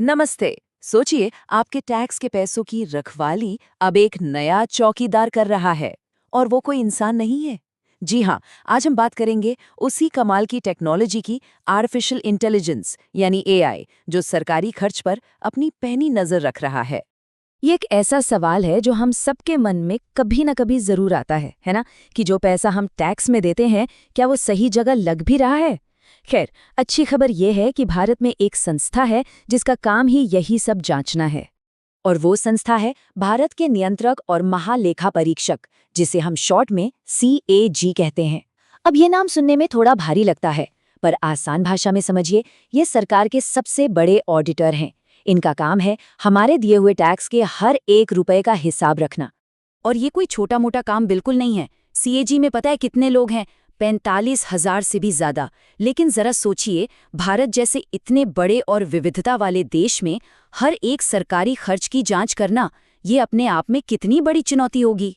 नमस्ते। सोचिए, आपके टैक्स के पैसों की रखवाली अब एक नया चौकीदार कर रहा है, और वो कोई इंसान नहीं है। जी हाँ, आज हम बात करेंगे उसी कमाल की टेक्नोलॉजी की, आर्टिफिशियल इंटेलिजेंस यानी एआई, जो सरकारी खर्च पर अपनी पैनी नजर रख रहा है। ये एक ऐसा सवाल है जो हम सबके मन में कभी न कभी जरूर आता है ना? कि जो पैसा हम टैक्स में देते हैं, क्या वो सही जगह लग भी रहा है? खैर, अच्छी खबर ये है कि भारत में एक संस्था है जिसका काम ही यही सब जांचना है। और वो संस्था है भारत के नियंत्रक और महालेखा परीक्षक, जिसे हम शॉर्ट में CAG कहते हैं। अब ये नाम सुनने में थोड़ा भारी लगता है, पर आसान भाषा में समझिए, ये सरकार के सबसे बड़े ऑडिटर हैं। इनका काम है हमारे दिए हुए टैक्स के हर एक रुपए का हिसाब रखना। और ये कोई छोटा मोटा काम बिल्कुल नहीं है। CAG में पता है कितने लोग हैं? 45,000 से भी ज्यादा। लेकिन जरा सोचिए, भारत जैसे इतने बड़े और विविधता वाले देश में हर एक सरकारी खर्च की जांच करना, ये अपने आप में कितनी बड़ी चुनौती होगी।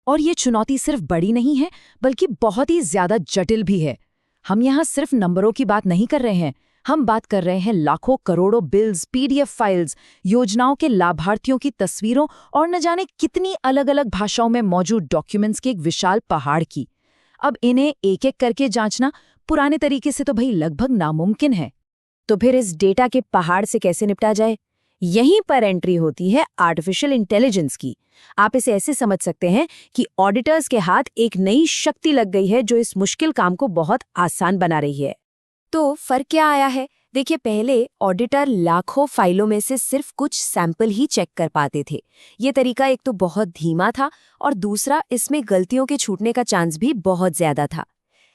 और ये चुनौती सिर्फ बड़ी नहीं है, बल्कि बहुत ही ज्यादा जटिल भी है। हम यहाँ सिर्फ नंबरों की बात नहीं कर रहे हैं, हम बात कर रहे हैं लाखों करोड़ों बिल्स, PDF फाइल्स, योजनाओं के लाभार्थियों की तस्वीरों और न जाने कितनी अलग अलग भाषाओं में मौजूद डॉक्यूमेंट्स के एक विशाल पहाड़ की। अब इन्हें एक एक करके जांचना पुराने तरीके से तो भाई लगभग नामुमकिन है। तो फिर इस डेटा के पहाड़ से कैसे निपटा जाए? यहीं पर एंट्री होती है आर्टिफिशियल इंटेलिजेंस की। आप इसे ऐसे समझ सकते हैं कि ऑडिटर्स के हाथ एक नई शक्ति लग गई है, जो इस मुश्किल काम को बहुत आसान बना रही है। तो फर्क क्या आया है? देखिए, पहले ऑडिटर लाखों फाइलों में से सिर्फ कुछ सैंपल ही चेक कर पाते थे। ये तरीका एक तो बहुत धीमा था, और दूसरा, इसमें गलतियों के छूटने का चांस भी बहुत ज्यादा था।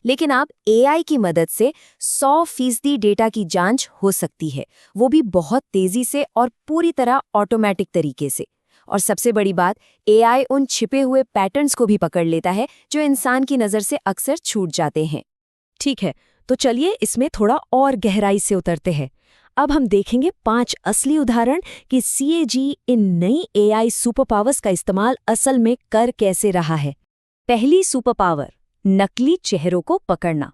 लेकिन अब AI की मदद से 100% डेटा की जांच हो सकती है, वो भी बहुत तेजी से और पूरी तरह ऑटोमेटिक तरीके से। और सबसे बड़ी बात, AI उन छिपे हुए पैटर्न्स को भी पकड़ लेता है जो इंसान की नज़र से अक्सर छूट जाते हैं। ठीक है, तो चलिए इसमें थोड़ा और गहराई से उतरते हैं। अब हम देखेंगे 5 असली उदाहरण कि CAG इन नई AI सुपर पावर्स का इस्तेमाल असल में कर कैसे रहा है। पहली सुपर पावर, नकली चेहरों को पकड़ना।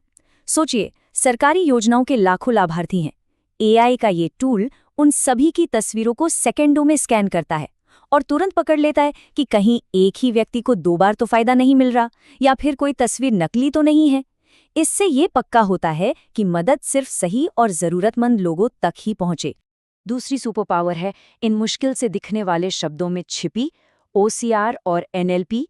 सोचिए, सरकारी योजनाओं के लाखों लाभार्थी हैं। AI का ये टूल उन सभी की तस्वीरों को सेकंडों में स्कैन करता है और तुरंत पकड़ लेता है कि कहीं एक ही व्यक्ति को 2 बार तो फायदा नहीं मिल रहा, या फिर कोई तस्वीर नकली तो नहीं है। इससे ये पक्का होता है कि मदद सिर्फ सही और जरूरतमंद लोगों तक ही पहुंचे। दूसरी सुपर पावर है इन मुश्किल से दिखने वाले शब्दों में छिपी OCR और NLP।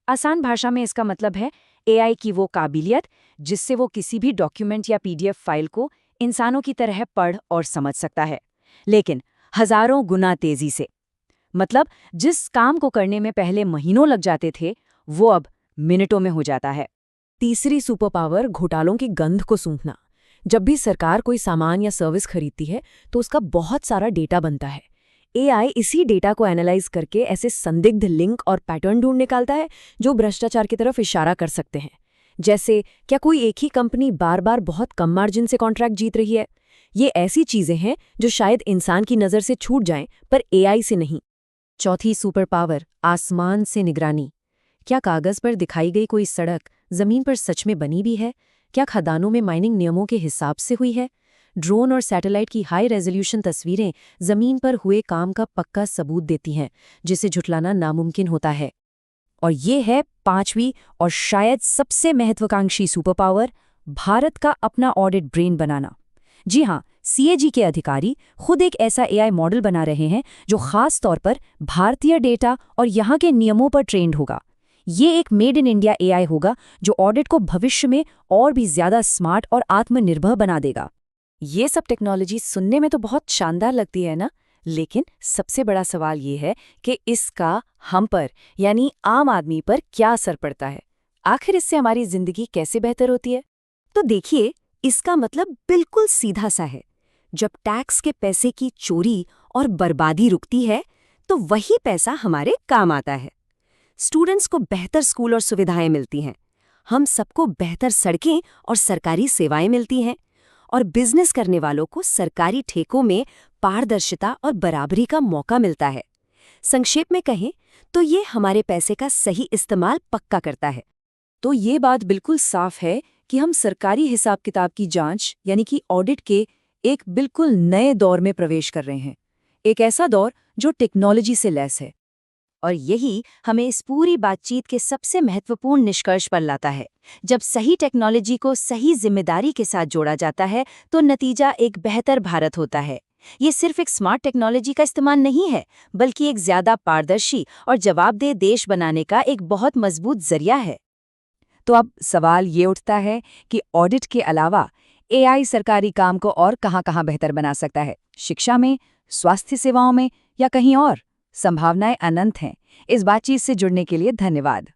आसान भाषा में इसका मतलब है AI की वो काबिलियत जिससे वो किसी भी डॉक्यूमेंट या PDF फाइल को इंसानों की तरह पढ़ और समझ सकता है, लेकिन हजारों गुना तेजी से। मतलब जिस काम को करने में पहले महीनों लग जाते थे, वो अब मिनटों में हो जाता है। तीसरी सुपर पावर, घोटालों की गंध को सूंघना। जब भी सरकार कोई सामान या सर्विस खरीदती है तो उसका बहुत सारा डेटा बनता है। AI इसी डेटा को एनालाइज करके ऐसे संदिग्ध लिंक और पैटर्न ढूंढ निकालता है जो भ्रष्टाचार की तरफ इशारा कर सकते हैं। जैसे, क्या कोई एक ही कंपनी बार बार बहुत कम मार्जिन से कॉन्ट्रैक्ट जीत रही है? ये ऐसी चीजें हैं जो शायद इंसान की नज़र से छूट जाएं, पर AI से नहीं। चौथी सुपर पावर, आसमान से निगरानी। क्या कागज पर दिखाई गई कोई सड़क जमीन पर सच में बनी भी है? क्या खदानों में माइनिंग नियमों के हिसाब से हुई है? ड्रोन और सैटेलाइट की हाई रेजोल्यूशन तस्वीरें जमीन पर हुए काम का पक्का सबूत देती हैं, जिसे झुठलाना नामुमकिन होता है। और ये है पांचवी और शायद सबसे महत्वाकांक्षी सुपर पावर, भारत का अपना ऑडिट ब्रेन बनाना। जी हाँ, CAG के अधिकारी खुद एक ऐसा AI मॉडल बना रहे हैं जो खास तौर पर भारतीय डेटा और यहाँ के नियमों पर ट्रेंड होगा। ये एक मेड इन इंडिया AI होगा जो ऑडिट को भविष्य में और भी ज्यादा स्मार्ट और आत्मनिर्भर बना देगा। ये सब टेक्नोलॉजी सुनने में तो बहुत शानदार लगती है ना, लेकिन सबसे बड़ा सवाल ये है कि इसका हम पर यानी आम आदमी पर क्या असर पड़ता है। आखिर इससे हमारी जिंदगी कैसे बेहतर होती है? तो देखिए, इसका मतलब बिल्कुल सीधा सा है। जब टैक्स के पैसे की चोरी और बर्बादी रुकती है, तो वही पैसा हमारे काम आता है। स्टूडेंट्स को बेहतर स्कूल और सुविधाएं मिलती हैं, हम सबको बेहतर सड़कें और सरकारी सेवाएं मिलती हैं, और बिजनेस करने वालों को सरकारी ठेकों में पारदर्शिता और बराबरी का मौका मिलता है। संक्षेप में कहें तो ये हमारे पैसे का सही इस्तेमाल पक्का करता है। तो ये बात बिल्कुल साफ है कि हम सरकारी हिसाब किताब की जांच यानी कि ऑडिट के एक बिल्कुल नए दौर में प्रवेश कर रहे हैं। एक ऐसा दौर जो टेक्नोलॉजी से लैस है। और यही हमें इस पूरी बातचीत के सबसे महत्वपूर्ण निष्कर्ष पर लाता है। जब सही टेक्नोलॉजी को सही जिम्मेदारी के साथ जोड़ा जाता है तो नतीजा एक बेहतर भारत होता है। ये सिर्फ एक स्मार्ट टेक्नोलॉजी का इस्तेमाल नहीं है, बल्कि एक ज्यादा पारदर्शी और जवाबदेह देश बनाने का एक बहुत मजबूत जरिया है। तो अब सवाल ये उठता है कि ऑडिट के अलावा एआई सरकारी काम को और कहाँ-कहाँ बेहतर बना सकता है? शिक्षा में, स्वास्थ्य सेवाओं में या कहीं और? संभावनाएं अनंत हैं। इस बातचीत से जुड़ने के लिए धन्यवाद।